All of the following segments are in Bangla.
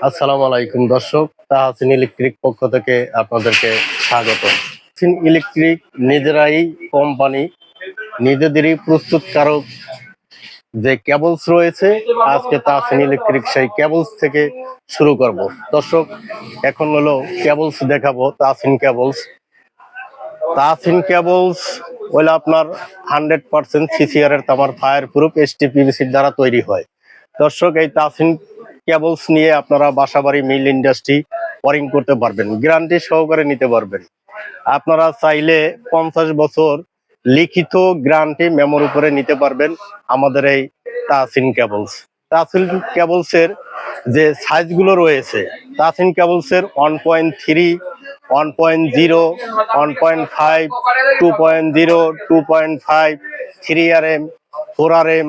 আসসালামু আলাইকুম দর্শক, তাহসিন ইলেকট্রিক পক্ষ থেকে আপনাদেরকে স্বাগত। তাহসিন ইলেকট্রিক নিজেরাই কোম্পানি, নিজেদেরই প্রস্তুতকারক যে কেবলস রয়েছে, আজকে তাহসিন ইলেকট্রিক সেই কেবলস থেকে শুরু করব। দর্শক, এখন হলো কেবলস দেখাবো। তাহসিন কেবলস হলো আপনার 100% সিসিআর এর তামার ফায়ার প্রুফ STPVC দ্বারা তৈরি হয়। দর্শক, এই তাহসিন কেবলস নিয়ে আপনারা বাসাবাড়ি, মিল, ইন্ডাস্ট্রি ওয়ারিং করতে পারবেন, গ্যারান্টি সহকারে নিতে পারবেন। আপনারা চাইলে 50 বছর লিখিত গ্যারান্টি মেমোর উপরে নিতে পারবেন আমাদের এই তাহসিন কেবলস। তাহসিন কেবলসের যে সাইজগুলো রয়েছে, তাহসিন কেবলসের 1.3, 1.0, 1.5, 2.0, 2.5, 3RM, 4RM,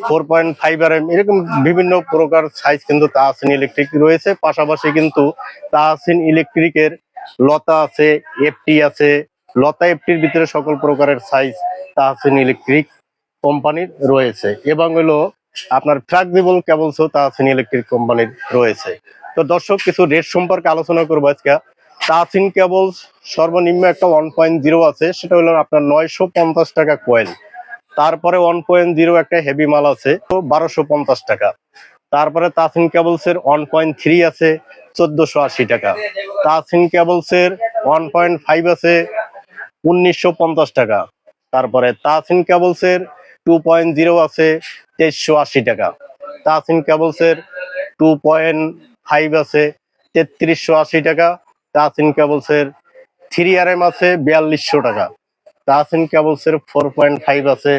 4.5RM, এরকম বিভিন্ন প্রকার সাইজ কিন্তু তাহসিন ইলেকট্রিক রয়েছে। পাশাপাশি কিন্তু তাহসিন ইলেকট্রিকের লতা আছে, এফটি আছে। লতা এফটির ভিতরে সকল প্রকারের সাইজ তাহসিন ইলেকট্রিক কোম্পানির রয়েছে, এবং হলো আপনার ফ্লেক্সিবল কেবলসও তাহসিন ইলেকট্রিক কোম্পানির রয়েছে। তো দর্শক, কিছু রেট সম্পর্কে আলোচনা করবো আজকে। তাহসিন কেবলস সর্বনিম্ন একটা 1.0 আছে, সেটা হলো আপনার 950 টাকা কয়েল। তারপরে 1.0 একটা হেভি মাল আছে, তো 1250 টাকা। তারপরে তাহসিন কেবলস এর 1.3 আছে, 1480 টাকা। তাহসিন কেবলস এর 1.5 আছে, 1950 টাকা। তারপরে তাহসিন কেবলস এর 2.0 আছে, 2380 টাকা। তাহসিন কেবলস এর 2.5 আছে, 3380 টাকা। তাহসিন কেবলস এর 3RM আছে, 4200 টাকা। তাহসিন কেবলস এর 4.5 আছে,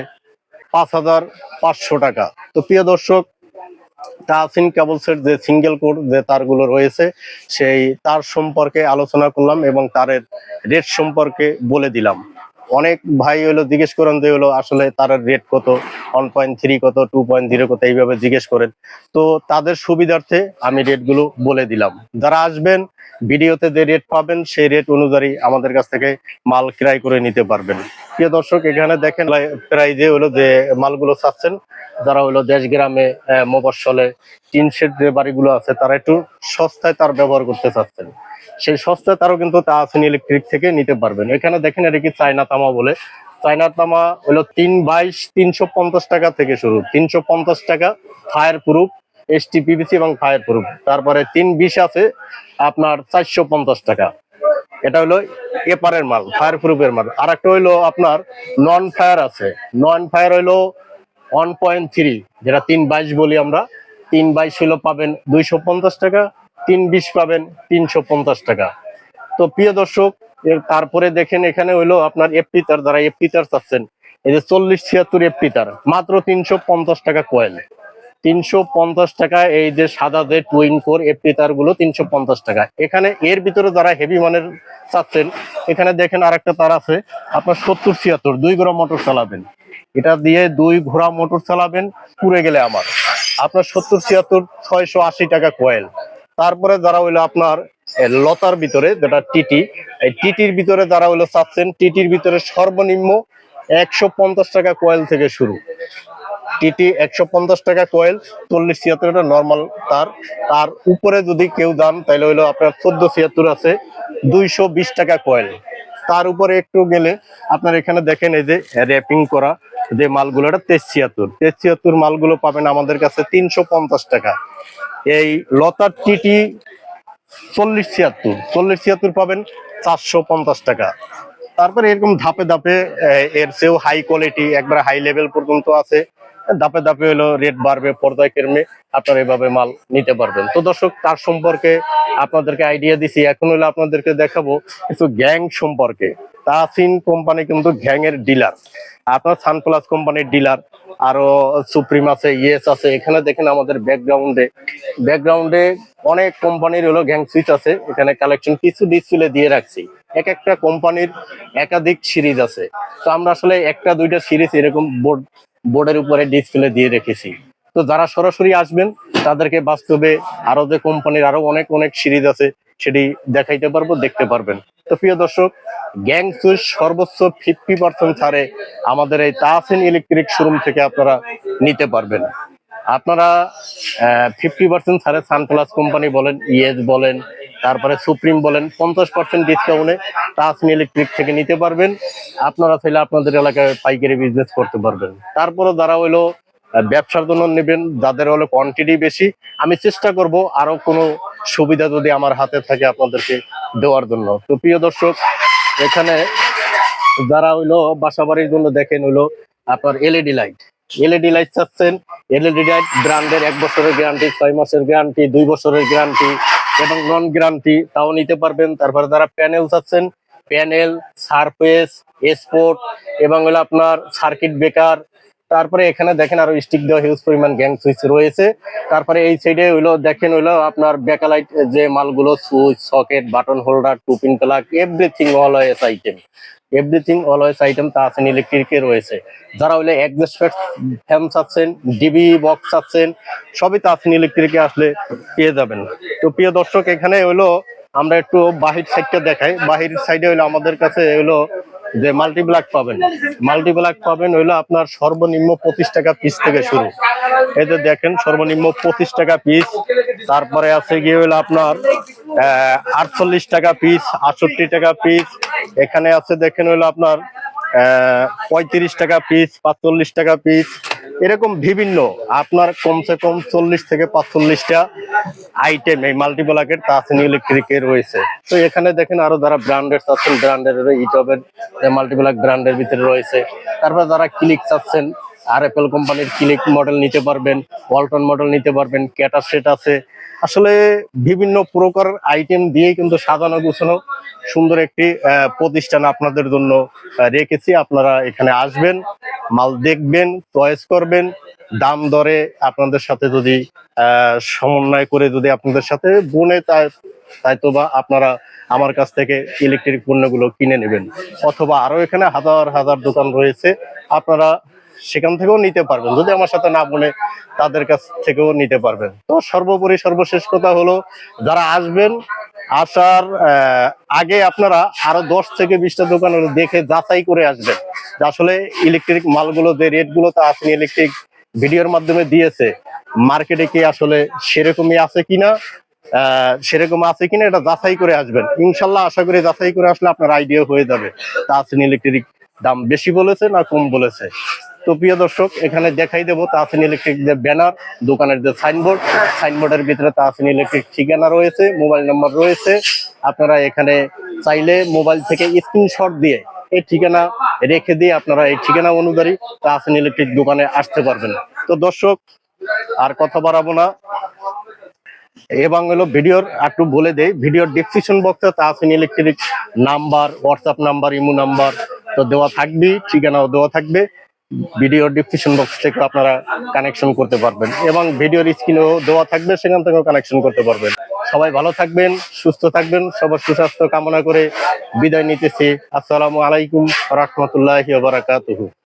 5500 টাকা। তো প্রিয় দর্শক, তাহসিন কেবলসের যে সিঙ্গেল কোর যে তারগুলো রয়েছে, সেই তার সম্পর্কে আলোচনা করলাম এবং তারের রেট সম্পর্কে বলে দিলাম। অনেক ভাই হলো জিজ্ঞেস করেন যে হলো আসলে তারের রেট কত, 1.3 কত, 2.0 কত, এইভাবে জিজ্ঞেস করেন। তো তাদের সুবিধার্থে আমি রেটগুলো বলে দিলাম। যারা আসবেন, ভিডিওতে যে রেট পাবেন সেই রেট অনুযায়ী আমাদের কাছ থেকে মাল ক্রয় করে নিতে পারবেন। প্রিয় দর্শক, এখানে দেখেন প্রায় যে হলো যে মালগুলো চাচ্ছেন, যারা হলো দেশ গ্রামে মফস্বলে টিন শেড যে বাড়িগুলো আছে, তারা একটু সস্তায় তার ব্যবহার করতে চাচ্ছেন, সেই সস্তায় তারও কিন্তু তাহসিন ইলেকট্রিক থেকে নিতে পারবেন। এখানে দেখেন, এটা কি চায়না তামা বলে। চায়না তামা হলো 3/22 350 টাকা থেকে শুরু, 350 টাকা ফায়ার প্রুফ STPVC এবং ফায়ার প্রুফ। তারপরে 320 আছে আপনার 450 টাকা। এটা হলো এপারের মাল, ফায়ার প্রুফের মাল। আর একটা হইলো আপনার নন ফায়ার আছে। নন ফায়ার হইলো 1.3, যেটা 3/22 বলি আমরা। 3/22 হলো পাবেন 250 টাকা, 320 পাবেন 350 টাকা। তো প্রিয় দর্শক, এর তারপরে দেখেন এখানে হইলো আপনার এফটি তার, যারা এফটি তার চাচ্ছেন, এই যে 4076 এফটি তার মাত্র 350 টাকা কয়েল। 350 টাকা। এই যে সাদা যে টুইন কোর এফটি তার গুলো 350 টাকা। এখানে এর ভিতরে যারা হেভি মানের চাচ্ছেন, এখানে দেখেন আরেকটা তার আছে আপনার 7076, 2 ঘোড়া মোটর চালাবেন। এটা দিয়ে 2 ঘোড়া মোটর চালাবেন, পুড়ে গেলে আমার আপনার 7076 680 টাকা কয়েল। তারপরে যারা হইলো আপনার লতার ভিতরে, যেটা টিটি, এই টিটির ভিতরে যারা হইলো চাচ্ছেন, টিটির ভিতরে সর্বনিম্ন 150 টাকা কয়েল থেকে শুরু। টিটি 150 টাকা কয়েল, 4076 নর্মাল তার। তার উপরে যদি কেউ যান, তাহলে হইলো আপনার 1476 আছে, 220 টাকা কয়েল। তার উপরে একটু গেলে আপনার এখানে দেখেন এই যে র্যাপিং করা যে মালগুলো, এটা 2376 মালগুলো পাবেন আমাদের কাছে 350 টাকা। এই লতার টিটি 4076 পাবেন 450 টাকা। তারপরে এরকম ধাপে ধাপে এর চেয়েও হাই কোয়ালিটি, একবার হাই লেভেল পর্যন্ত আছে। ধাপে ধাপে হলো রেট বাড়বে, পর্যায়ক্রমে আপনারা এভাবে মাল নিতে পারবেন। তো দর্শক, তার সম্পর্কে আপনাদেরকে আইডিয়া দিছি। এখন হলো আপনাদেরকে দেখাবো কিছু গ্যাং সম্পর্কে। তাহসিন কোম্পানি কিন্তু গ্যাং এর ডিলার, আপনার সানপ্লাস কোম্পানির ডিলার, আরো সুপ্রিম আছে, ইয়েস আছে। এখানে দেখেন আমাদের ব্যাকগ্রাউন্ডে অনেক কোম্পানির হলো গ্যাং সুইচ আছে। এখানে কালেকশন কিছু ডিসপ্লে দিয়ে রাখছি। এক একটা কোম্পানির একাধিক সিরিজ আছে, তো আমরা আসলে একটা দুইটা সিরিজ এরকম বোর্ডের উপরে ডিসপ্লে দিয়ে রেখেছি। তো যারা সরাসরি আসবেন, তাদেরকে বাস্তবে আরো যে কোম্পানির আরো অনেক অনেক সিরিজ আছে, সেটি দেখাইতে পারবো, দেখতে পারবেন। তো প্রিয় দর্শক, গ্যাং সুইচ সর্বোচ্চ 50% ছাড়ে আমাদের এই তাহসিন ইলেকট্রিক শোরুম থেকে আপনারা নিতে পারবেন। আপনারা 50% ছাড়ে সানপ্লাস কোম্পানি বলেন, ইএস বলেন, তারপরে সুপ্রিম বলেন, 50% ডিসকাউন্টে তাসনি ইলেকট্রিক থেকে নিতে পারবেন। আপনারা চাইলে আপনাদের এলাকায় পাইকারি বিজনেস করতে পারবেন। তারপরে যারা হইলো ব্যবসার জন্য নেবেন, যাদের হলো কোয়ান্টিটি বেশি, আমি চেষ্টা করব আরো কোনো সুবিধা যদি আমার হাতে থাকে আপনাদেরকে দেওয়ার জন্য। তো প্রিয় দর্শক, এখানে যারা হইলো বাসা বাড়ির জন্য দেখেন হইলো আপনার এলইডি লাইট, এলইডি লাইট চাচ্ছেন, এলইডি লাইট ব্র্যান্ডের 1 বছরের গ্যারান্টি, 6 মাসের গ্যারান্টি, 2 বছরের গ্যারান্টি এবং নন গ্যারান্টি তাও নিতে পারবেন। তারপরে যারা প্যানেল চাচ্ছেন, প্যানেল, সারফেস, স্পোর্ট এবং হলো আপনার সার্কিট ব্রেকার, তারপরে এখানে দেখেন আরো স্টিক দেওয়া হিউজ পরিমাণ গ্যাং সুইচ রয়েছে। তারপরে এই সাইডে হইলো দেখেন হইলো আপনার ব্যাকলাইট যে মালগুলো, switch, socket, button holder, two pin plug, everything always item, everything always item Tasni ইলেকট্রিকে রয়েছে। যারা হইলে এক্সস্ট ফ্যান চাচ্ছেন, ডিবি বক্স চাচ্ছেন, সবই তাসনি ইলেকট্রিকে আসলে পেয়ে যাবেন। তো প্রিয় দর্শক, এখানে হইলো আমরা একটু বাহির সাইডটা দেখাই। বাহির সাইডে হইলো আমাদের কাছে হইলো যে মাল্টিপ্লাগ পাবেন, মাল্টিপ্লাগ পাবেন হইলো আপনার সর্বনিম্ন 25 টাকা পিস থেকে শুরু। এই যে দেখেন সর্বনিম্ন 25 টাকা পিস। তারপরে আছে গিয়ে হইলো আপনার 48 টাকা পিস, 68 টাকা পিস। এখানে আছে দেখেন হইলো আপনার 35 টাকা পিস, 45 টাকা পিস, এরকম বিভিন্ন আপনার কমসে কম 40 থেকে 45টা আইটেম এই মাল্টিপ্লাগের তাসনি ইলেকট্রিকে রয়েছে। তো এখানে দেখেন আরো যারা ব্র্যান্ডের চাচ্ছেন, ব্র্যান্ডের ইটবের মাল্টিপ্লাগ ব্র্যান্ডের ভিতরে রয়েছে। তারপর যারা ক্লিক চাচ্ছেন, আরএফএল কোম্পানির ক্লিক মডেল নিতে পারবেন, ওয়ালটন মডেল নিতে পারবেন, ক্যাটার সেট আছে। আসলে বিভিন্ন প্রকার আইটেম দিয়ে কিন্তু সাজানো গুছানো সুন্দর একটি প্রতিষ্ঠান আপনাদের জন্য রেখেছি। আপনারা এখানে আসবেন, মাল দেখবেন, চয়েস করবেন, দাম দরে আপনাদের সাথে যদি সমন্বয় করে যদি আপনাদের সাথে বনে তাই তো বা আপনারা আমার কাছ থেকে ইলেকট্রিক পণ্যগুলো কিনে নেবেন। অথবা আরো এখানে হাজার হাজার দোকান রয়েছে, আপনারা সেখান থেকেও নিতে পারবেন। যদি আমার সাথে না বনে তাদের কাছ থেকেও নিতে পারবেন। তো সর্বোপরি সর্বশেষ কথা হলো, যারা আসবেন, আসার আগে আপনারা আরো 10 থেকে 20টা দোকান দেখে যাচাই করে আসবেন যে আসলে ইলেকট্রিক মালগুলো যে রেটগুলো তাসনি ইলেকট্রিক ভিডিওর মাধ্যমে দিয়েছে, মার্কেটে কি আসলে সেরকমই আছে কিনা, এটা যাচাই করে আসবেন। ইনশাল্লাহ আশা করি যাচাই করে আসলে আপনার আইডিয়া হয়ে যাবে তাসনি ইলেকট্রিক দাম বেশি বলেছে না কম বলেছে। তো প্রিয় দর্শক, এখানে দেখাই দেবো তাসনি ইলেকট্রিক যে ব্যানার, দোকানের যে সাইনবোর্ড, সাইনবোর্ডের ভিতরে তাসনি ইলেকট্রিক ঠিকানা রয়েছে, মোবাইল নাম্বার রয়েছে। আপনারা এখানে চাইলে মোবাইল থেকে স্ক্রিনশট দিয়ে এই ঠিকানা রেখে দিয়ে আপনারা এই ঠিকানা অনুযায়ী তাসনি ইলেকট্রিক দোকানে আসতে পারবেন। তো দর্শক, আর কথা বাড়াবো না, এবং হলো ভিডিওর একটু বলে দেই, ভিডিওর ডেসক্রিপশন বক্সে Tasni electric number, WhatsApp number, imo number তো দেওয়া থাকবে, ঠিকানাও দেওয়া থাকবে। ভিডিওর ডেসক্রিপশন বক্স থেকে আপনারা কানেকশন করতে পারবেন এবং ভিডিওর স্ক্রিনেও দেওয়া থাকবে, সেখান থেকেও কানেকশন করতে পারবেন। সবাই ভালো থাকবেন, সুস্থ থাকবেন, সবার সুস্বাস্থ্য কামনা করে বিদায় নিতেছি। আসসালামু আলাইকুম ওয়া রাহমাতুল্লাহি ওয়া বারাকাতুহু।